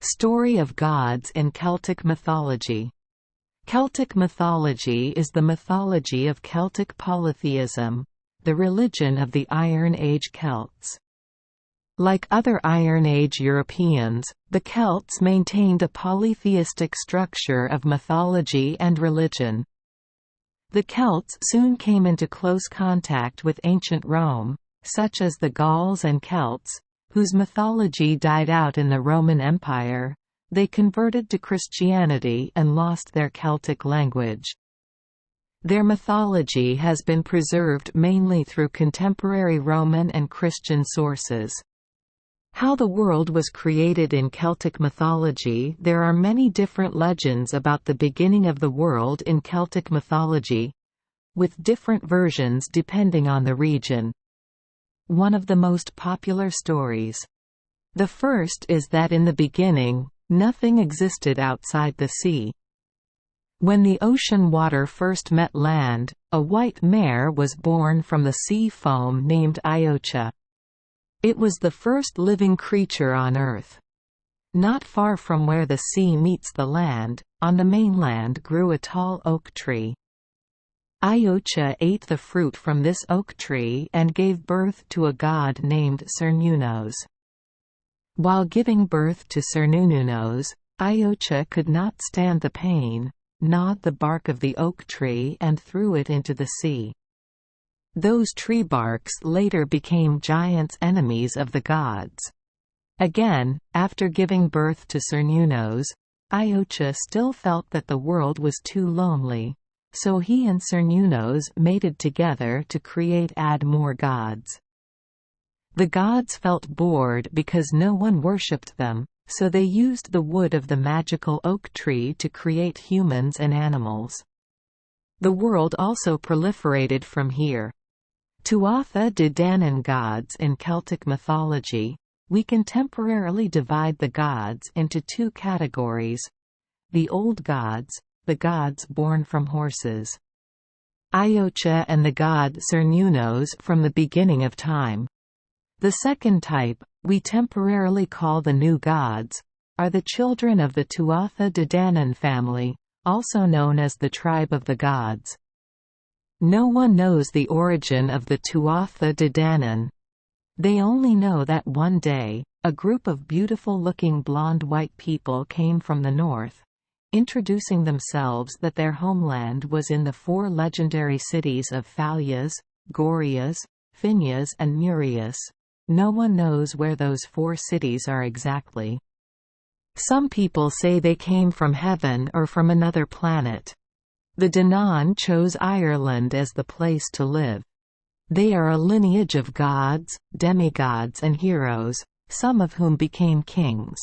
Story of gods in Celtic mythology. Celtic mythology is the mythology of Celtic polytheism, the religion of the Iron Age Celts. Like other Iron Age Europeans, the Celts maintained a polytheistic structure of mythology and religion. The Celts soon came into close contact with ancient Rome, such as the Gauls and Celts, whose mythology died out in the Roman Empire. They converted to Christianity and lost their Celtic language. Their mythology has been preserved mainly through contemporary Roman and Christian sources. How the world was created in Celtic mythology. There are many different legends about the beginning of the world in Celtic mythology, with different versions depending on the region. One of the most popular stories. The first is that in the beginning, nothing existed outside the sea. When the ocean water first met land, a white mare was born from the sea foam named Iocha. It was the first living creature on Earth. Not far from where the sea meets the land, on the mainland grew a tall oak tree. Iocha ate the fruit from this oak tree and gave birth to a god named Cernunnos. While giving birth to Cernunnos, Iocha could not stand the pain, gnawed the bark of the oak tree and threw it into the sea. Those tree barks later became giants' enemies of the gods. Again, after giving birth to Cernunnos, Iocha still felt that the world was too lonely, so he and Cernunnos mated together to add more gods. The gods felt bored because no one worshipped them, so they used the wood of the magical oak tree to create humans and animals. The world also proliferated from here. Tuatha De Danann gods in Celtic mythology. We can temporarily divide the gods into two categories: the old gods, the gods born from horses. Iocha and the god Cernunnos from the beginning of time. The second type, we temporarily call the new gods, are the children of the Tuatha De Danann family, also known as the tribe of the gods. No one knows the origin of the Tuatha De Danann. They only know that one day, a group of beautiful-looking blonde-white people came from the north, introducing themselves that their homeland was in the four legendary cities of Phalias, Gorias, Phineas and Murias. No one knows where those four cities are exactly. Some people say they came from heaven or from another planet. The Danann chose Ireland as the place to live. They are a lineage of gods, demigods and heroes, some of whom became kings.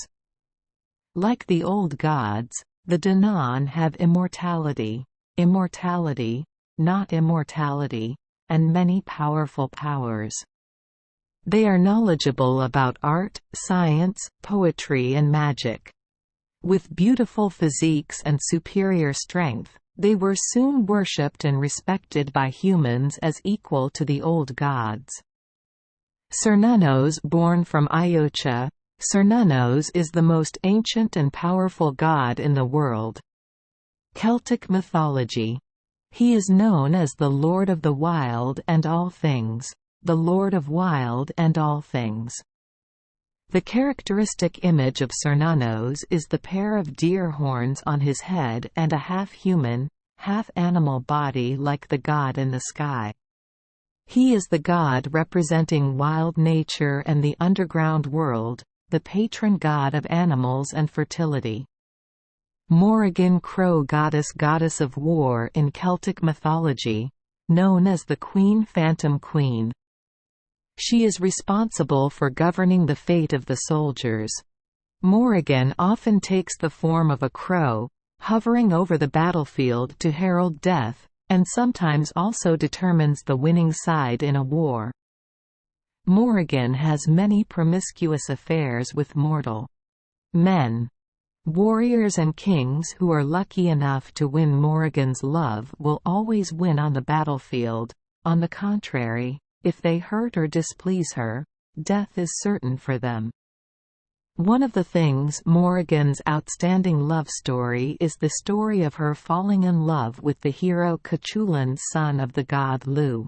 Like the old gods, the Danann have immortality, not immortality, and many powerful powers. They are knowledgeable about art, science, poetry and magic. With beautiful physiques and superior strength, they were soon worshipped and respected by humans as equal to the old gods. Cernunnos born from Iocha. Cernunnos is the most ancient and powerful god in the world. Celtic mythology. He is known as the Lord of the Wild and All Things. The Lord of Wild and All Things. The characteristic image of Cernunnos is the pair of deer horns on his head and a half-human, half-animal body like the god in the sky. He is the god representing wild nature and the underground world, the patron god of animals and fertility. Morrigan Crow goddess of war in Celtic mythology, known as the Phantom Queen. She is responsible for governing the fate of the soldiers. Morrigan often takes the form of a crow, hovering over the battlefield to herald death, and sometimes also determines the winning side in a war. Morrigan has many promiscuous affairs with mortal men. Warriors and kings who are lucky enough to win Morrigan's love will always win on the battlefield. On the contrary, if they hurt or displease her, death is certain for them. One of the things Morrigan's outstanding love story is the story of her falling in love with the hero Cuchulainn, son of the god Lu.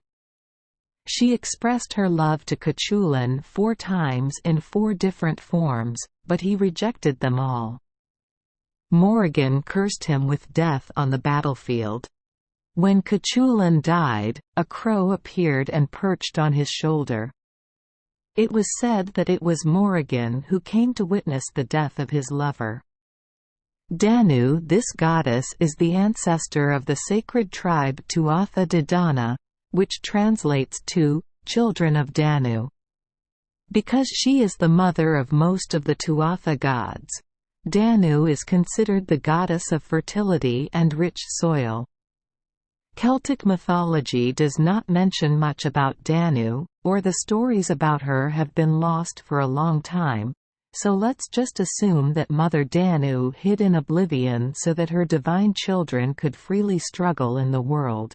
She expressed her love to Cuchulainn 4 times in 4 different forms, but he rejected them all. Morrigan cursed him with death on the battlefield. When Cuchulainn died, a crow appeared and perched on his shoulder. It was said that it was Morrigan who came to witness the death of his lover. Danu, this goddess, is the ancestor of the sacred tribe Tuatha De Danann, which translates to children of Danu. Because she is the mother of most of the Tuatha gods, Danu is considered the goddess of fertility and rich soil. Celtic mythology does not mention much about Danu, or the stories about her have been lost for a long time, so let's just assume that Mother Danu hid in oblivion so that her divine children could freely struggle in the world.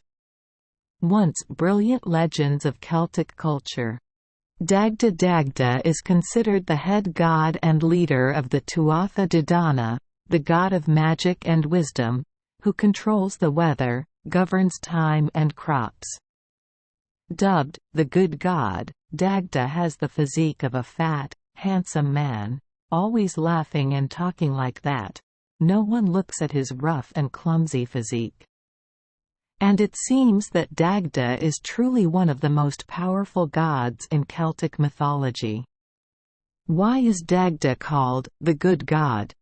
Once brilliant legends of Celtic culture. Dagda Dagda is considered the head god and leader of the Tuatha De Danann, the god of magic and wisdom, who controls the weather, governs time and crops. Dubbed the good god, Dagda has the physique of a fat, handsome man, always laughing and talking like that. No one looks at his rough and clumsy physique. And it seems that Dagda is truly one of the most powerful gods in Celtic mythology. Why is Dagda called the good god?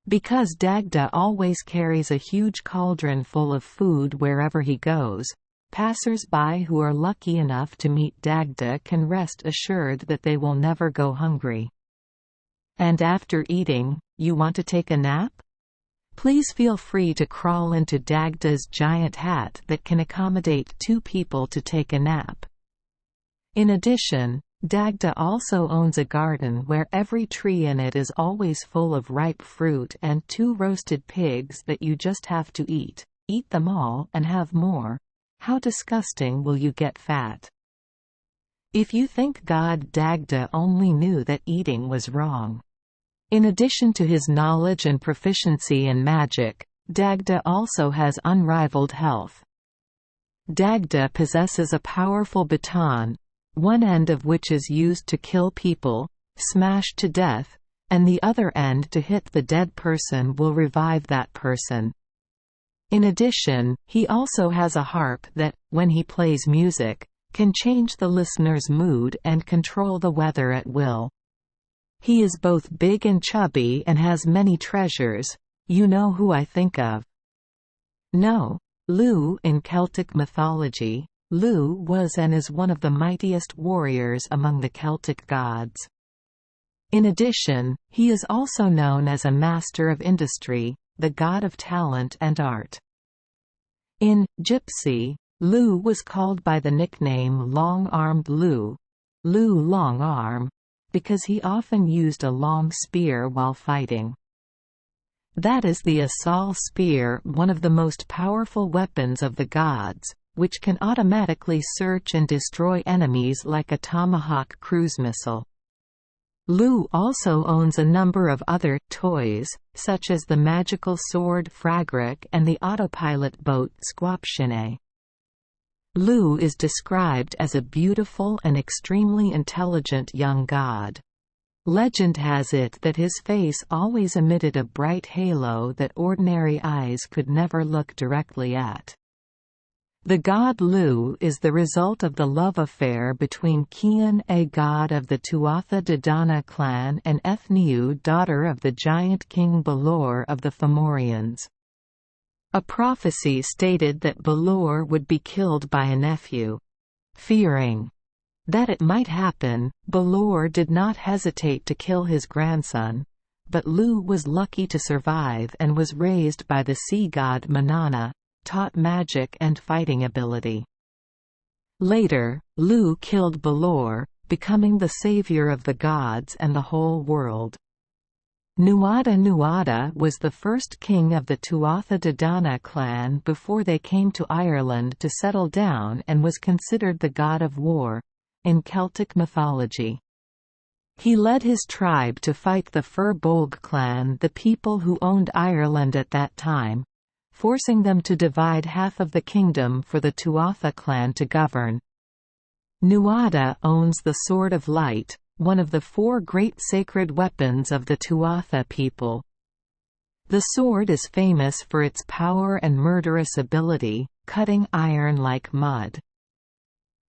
Because Dagda always carries a huge cauldron full of food wherever he goes. Passers-by who are lucky enough to meet Dagda can rest assured that they will never go hungry. And after eating, you want to take a nap? Please feel free to crawl into Dagda's giant hat that can accommodate 2 people to take a nap. In addition, Dagda also owns a garden where every tree in it is always full of ripe fruit and 2 roasted pigs that you just have to eat. Eat them all and have more. How disgusting will you get fat? If you think God Dagda only knew that eating was wrong. In addition to his knowledge and proficiency in magic, Dagda also has unrivaled health. Dagda possesses a powerful baton, one end of which is used to kill people, smashed to death, and the other end to hit the dead person will revive that person. In addition, he also has a harp that, when he plays music, can change the listener's mood and control the weather at will. He is both big and chubby and has many treasures. You know who I think of? No. Lu. In Celtic mythology, Lu was and is one of the mightiest warriors among the Celtic gods. In addition, he is also known as a master of industry, the god of talent and art. In Gypsy, Lu was called by the nickname Long-Armed Lu, Lu Long Arm, because he often used a long spear while fighting. That is the Asal spear, one of the most powerful weapons of the gods, which can automatically search and destroy enemies like a tomahawk cruise missile. Lu also owns a number of other toys, such as the magical sword Fragric and the autopilot boat Squapshine. Lu is described as a beautiful and extremely intelligent young god. Legend has it that his face always emitted a bright halo that ordinary eyes could never look directly at. The god Lu is the result of the love affair between Cian, a god of the Tuatha De Danann clan, and Ethniu, daughter of the giant king Balor of the Fomorians. A prophecy stated that Balor would be killed by a nephew. Fearing that it might happen, Balor did not hesitate to kill his grandson, but Lu was lucky to survive and was raised by the sea god Manana, taught magic and fighting ability. Later, Lu killed Balor, becoming the savior of the gods and the whole world. Nuada Nuada was the first king of the Tuatha De Danann clan before they came to Ireland to settle down and was considered the god of war in Celtic mythology. He led his tribe to fight the Fir Bolg clan, the people who owned Ireland at that time, forcing them to divide half of the kingdom for the Tuatha clan to govern. Nuada owns the Sword of Light, one of the 4 great sacred weapons of the Tuatha people. The sword is famous for its power and murderous ability, cutting iron like mud.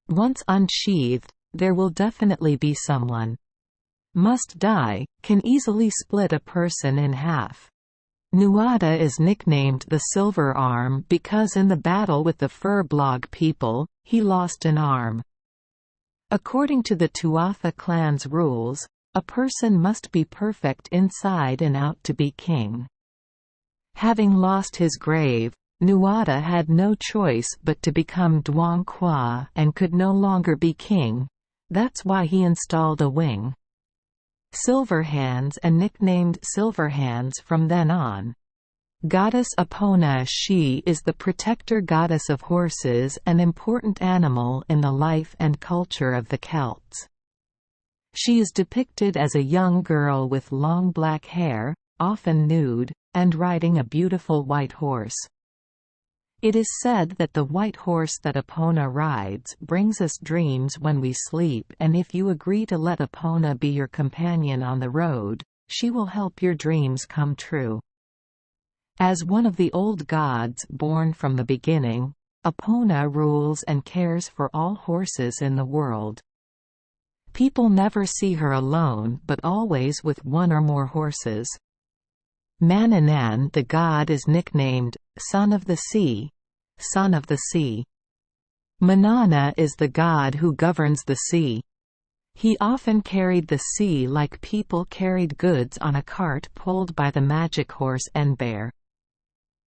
Once unsheathed, there will definitely be someone. Must die, can easily split a person in half. Nuada is nicknamed the Silver Arm because in the battle with the Fir Bolg people, he lost an arm. According to the Tuatha clan's rules, a person must be perfect inside and out to be king. Having lost his grave, Nuada had no choice but to become Dwang Qua and could no longer be king. That's why he installed a wing. Silverhands and nicknamed Silverhands from then on. Goddess Epona. She is the protector goddess of horses, an important animal in the life and culture of the Celts. She is depicted as a young girl with long black hair, often nude, and riding a beautiful white horse. It is said that the white horse that Epona rides brings us dreams when we sleep, and if you agree to let Epona be your companion on the road, she will help your dreams come true. As one of the old gods born from the beginning, Epona rules and cares for all horses in the world. People never see her alone but always with one or more horses. Manannán the god is nicknamed, Son of the Sea. Son of the Sea. Manana is the god who governs the sea. He often carried the sea like people carried goods on a cart pulled by the magic horse Enbear.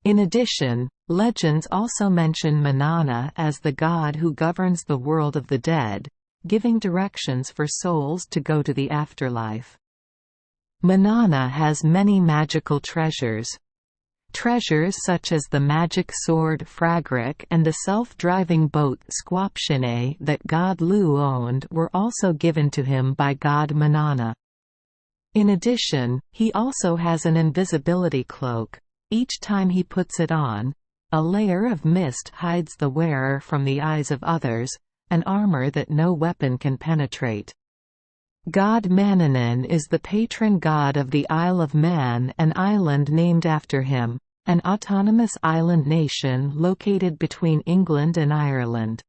In addition, legends also mention Manana as the god who governs the world of the dead, giving directions for souls to go to the afterlife. Manana has many magical treasures. Treasures such as the magic sword Fragric and the self-driving boat Squapshine that god Lu owned were also given to him by god Manana. In addition, he also has an invisibility cloak. Each time he puts it on, a layer of mist hides the wearer from the eyes of others, an armor that no weapon can penetrate. God Manannán is the patron god of the Isle of Man, an island named after him, an autonomous island nation located between England and Ireland.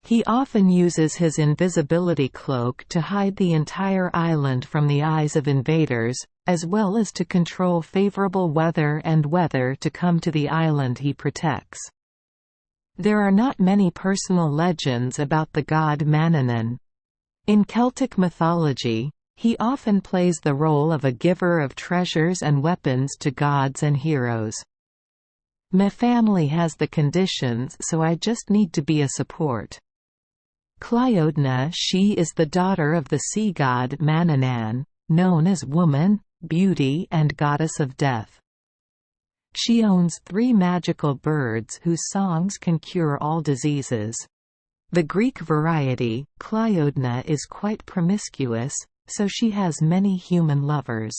He often uses his invisibility cloak to hide the entire island from the eyes of invaders, as well as to control favorable weather and weather to come to the island he protects. There are not many personal legends about the god Manannán. In Celtic mythology, he often plays the role of a giver of treasures and weapons to gods and heroes. My family has the conditions, so I just need to be a support. Clíodhna. She is the daughter of the sea god Manannán, known as Woman, Beauty and Goddess of Death. She owns 3 magical birds whose songs can cure all diseases. The Greek variety, Clíodhna, is quite promiscuous, so she has many human lovers.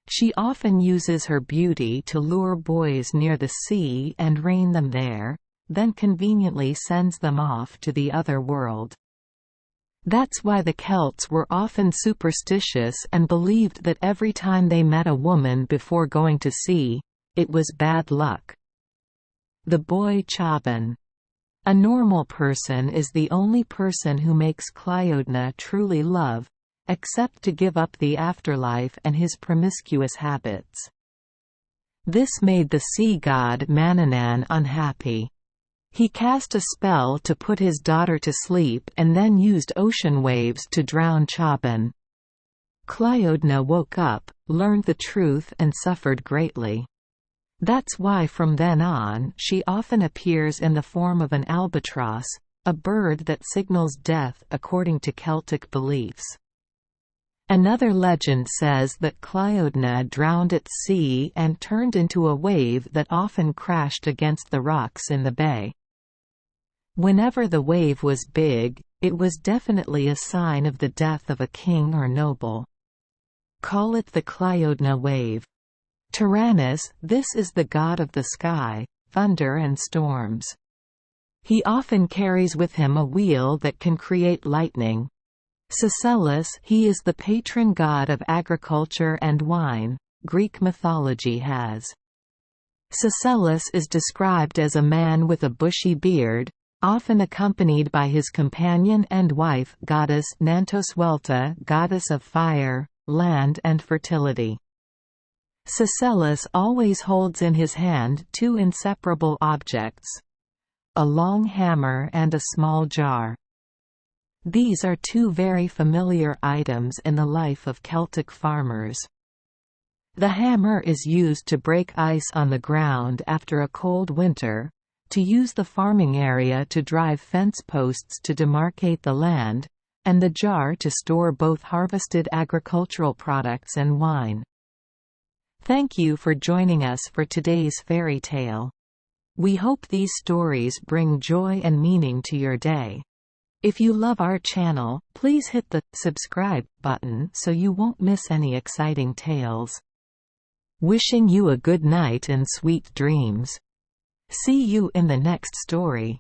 She often uses her beauty to lure boys near the sea and rein them there, then conveniently sends them off to the other world. That's why the Celts were often superstitious and believed that every time they met a woman before going to sea, it was bad luck. The boy Chaban. A normal person is the only person who makes Clíodhna truly love, except to give up the afterlife and his promiscuous habits. This made the sea god Manannán unhappy. He cast a spell to put his daughter to sleep and then used ocean waves to drown Chaban. Clíodhna woke up, learned the truth and suffered greatly. That's why from then on she often appears in the form of an albatross, a bird that signals death according to Celtic beliefs. Another legend says that Clíodhna drowned at sea and turned into a wave that often crashed against the rocks in the bay. Whenever the wave was big, It was definitely a sign of the death of a king or noble. Call it the Clyodna wave. Tyrannus, this is the god of the sky, thunder and storms. He often carries with him a wheel that can create lightning. Caecellus, he is the patron god of agriculture and wine, Greek mythology has. Caecellus is described as a man with a bushy beard, often accompanied by his companion and wife goddess Nantoswelta, goddess of fire, land and fertility. Caecellus always holds in his hand two inseparable objects: a long hammer and a small jar. These are two very familiar items in the life of Celtic farmers. The hammer is used to break ice on the ground after a cold winter, to use the farming area to drive fence posts to demarcate the land, and the jar to store both harvested agricultural products and wine. Thank you for joining us for today's fairy tale. We hope these stories bring joy and meaning to your day. If you love our channel, please hit the subscribe button so you won't miss any exciting tales. Wishing you a good night and sweet dreams. See you in the next story.